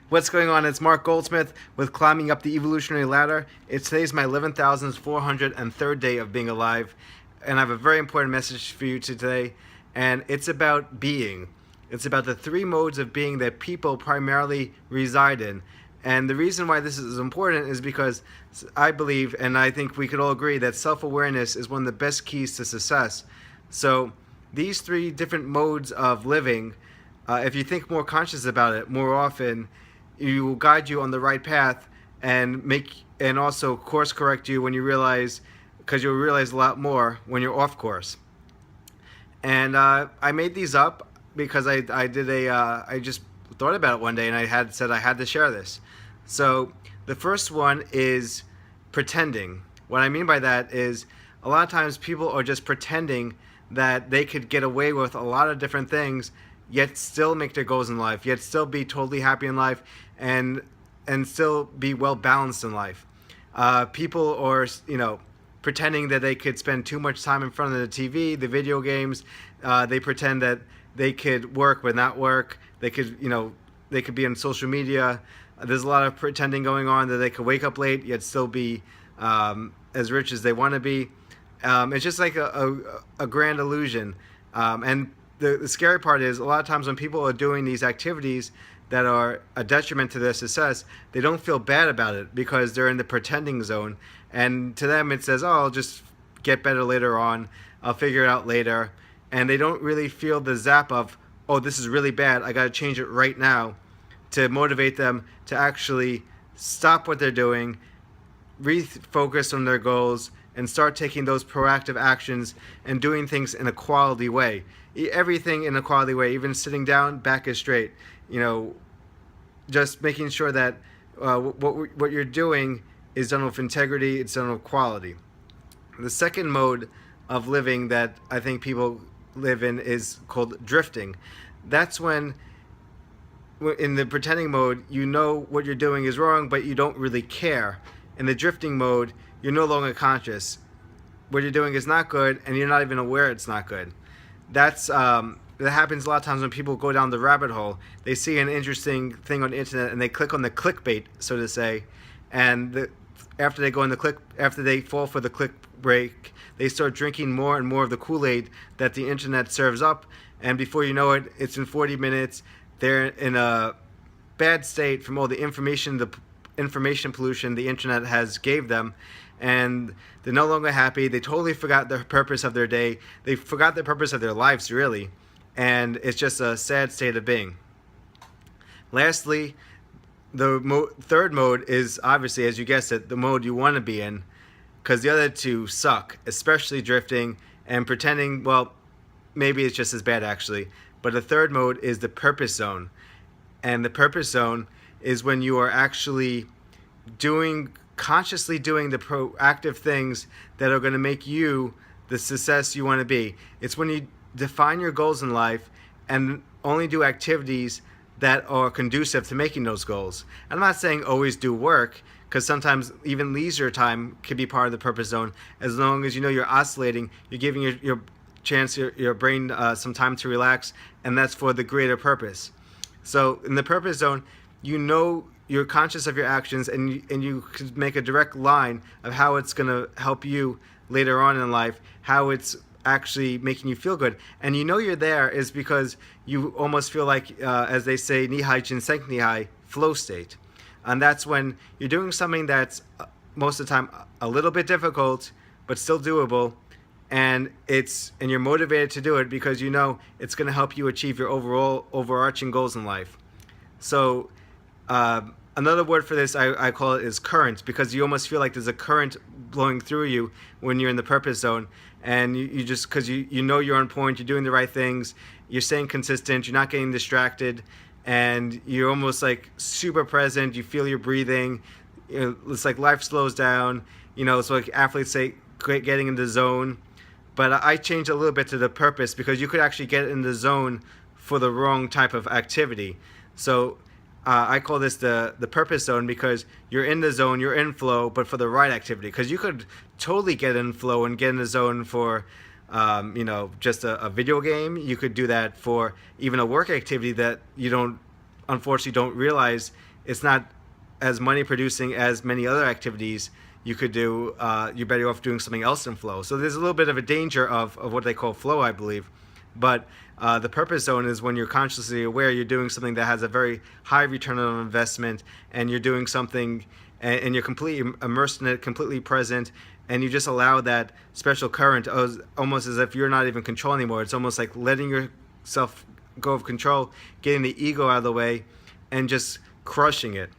What's going on? It's Mark Goldsmith with Climbing Up the Evolutionary Ladder. Today's my 11,403rd day of being alive, and I have a very important message for you today, and it's about being. It's about the three modes of being that people primarily reside in. And the reason why this is important is because I believe, and I think we could all agree, that self-awareness is one of the best keys to success. So these three different modes of living, if you think more conscious about it more often, you will guide you on the right path and also course correct you when you realize, because you'll realize a lot more when you're off course. And I made these up because I just thought about it one day, and I had said I had to share this. So the first one is pretending. What I mean by that is a lot of times people are just pretending that they could get away with a lot of different things, yet still make their goals in life, yet still be totally happy in life, and still be well balanced in life. People are, pretending that they could spend too much time in front of the TV, the video games. They pretend that they could work but not work. They could, they could be on social media. There's a lot of pretending going on, that they could wake up late yet still be as rich as they want to be. It's just like a grand illusion. And the scary part is, a lot of times when people are doing these activities that are a detriment to their success, they don't feel bad about it because they're in the pretending zone. And to them it says, oh, I'll just get better later on. I'll figure it out later. And they don't really feel the zap of, oh, this is really bad, I got to change it right now, to motivate them to actually stop what they're doing, refocus on their goals, and start taking those proactive actions and doing things in a quality way. Everything in a quality way, even sitting down, back is straight. Just making sure that what you're doing is done with integrity, it's done with quality. The second mode of living that I think people live in is called drifting. That's when, in the pretending mode, you know what you're doing is wrong, but you don't really care. In the drifting mode, you're no longer conscious. What you're doing is not good, and you're not even aware it's not good. That happens a lot of times when people go down the rabbit hole. They see an interesting thing on the internet, and they click on the clickbait, so to say, and after they fall for the click break, they start drinking more and more of the Kool-Aid that the internet serves up, and before you know it, it's in 40 minutes. They're in a bad state from all the information pollution the internet has gave them, and they're no longer happy. They totally forgot the purpose of their day. They forgot the purpose of their lives, really, and it's just a sad state of being. Lastly, the third mode is, obviously, as you guessed it, the mode you want to be in, because the other two suck, especially drifting and pretending. Well, maybe it's just as bad, actually. But the third mode is the purpose zone. And the purpose zone is when you are actually consciously doing the proactive things that are going to make you the success you want to be. It's when you define your goals in life and only do activities that are conducive to making those goals. I'm not saying always do work, because sometimes even leisure time can be part of the purpose zone. As long as you know you're oscillating, you're giving your brain some time to relax, and that's for the greater purpose. So in the purpose zone, you're conscious of your actions, and you can make a direct line of how it's going to help you later on in life, how it's actually making you feel good. And you're there is because you almost feel like, as they say, Nihai Jinseng Nihai, flow state. And that's when you're doing something that's most of the time a little bit difficult, but still doable, and you're motivated to do it because it's going to help you achieve your overarching goals in life. So another word for this, I call it, is current, because you almost feel like there's a current blowing through you when you're in the purpose zone, and you just, because you're on point, you're doing the right things, you're staying consistent, you're not getting distracted, and you're almost like super present. You feel your breathing. It's like life slows down. It's like athletes say, getting in the zone. But I changed a little bit to the purpose, because you could actually get in the zone for the wrong type of activity. So I call this the purpose zone, because you're in the zone, you're in flow, but for the right activity. Because you could totally get in flow and get in the zone for just a video game. You could do that for even a work activity that you unfortunately don't realize it's not as money producing as many other activities you could do. You're better off doing something else in flow. So there's a little bit of a danger of what they call flow, I believe. But the purpose zone is when you're consciously aware you're doing something that has a very high return on investment, and you're doing something and you're completely immersed in it, completely present, and you just allow that special current, almost as if you're not even control anymore. It's almost like letting yourself go of control, getting the ego out of the way, and just crushing it.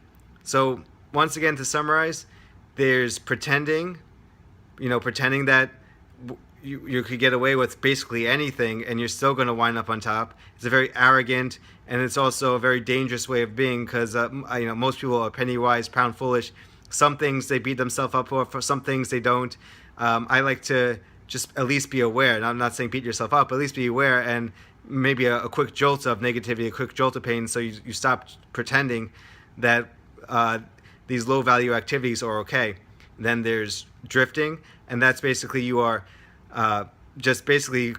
So once again, to summarize, there's pretending, pretending that you could get away with basically anything and you're still going to wind up on top. It's a very arrogant, and it's also a very dangerous way of being, because most people are penny wise, pound foolish. Some things they beat themselves up for some things they don't. I like to just at least be aware, and I'm not saying beat yourself up, but at least be aware, and maybe a quick jolt of negativity, a quick jolt of pain, so you stop pretending that these low value activities are okay. Then there's drifting, and that's basically you are just basically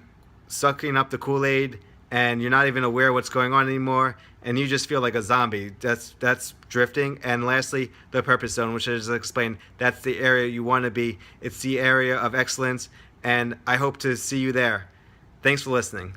sucking up the Kool-Aid, and you're not even aware what's going on anymore, and you just feel like a zombie. That's drifting. And lastly, the purpose zone, which I just explained, that's the area you want to be. It's the area of excellence, and I hope to see you there. Thanks for listening.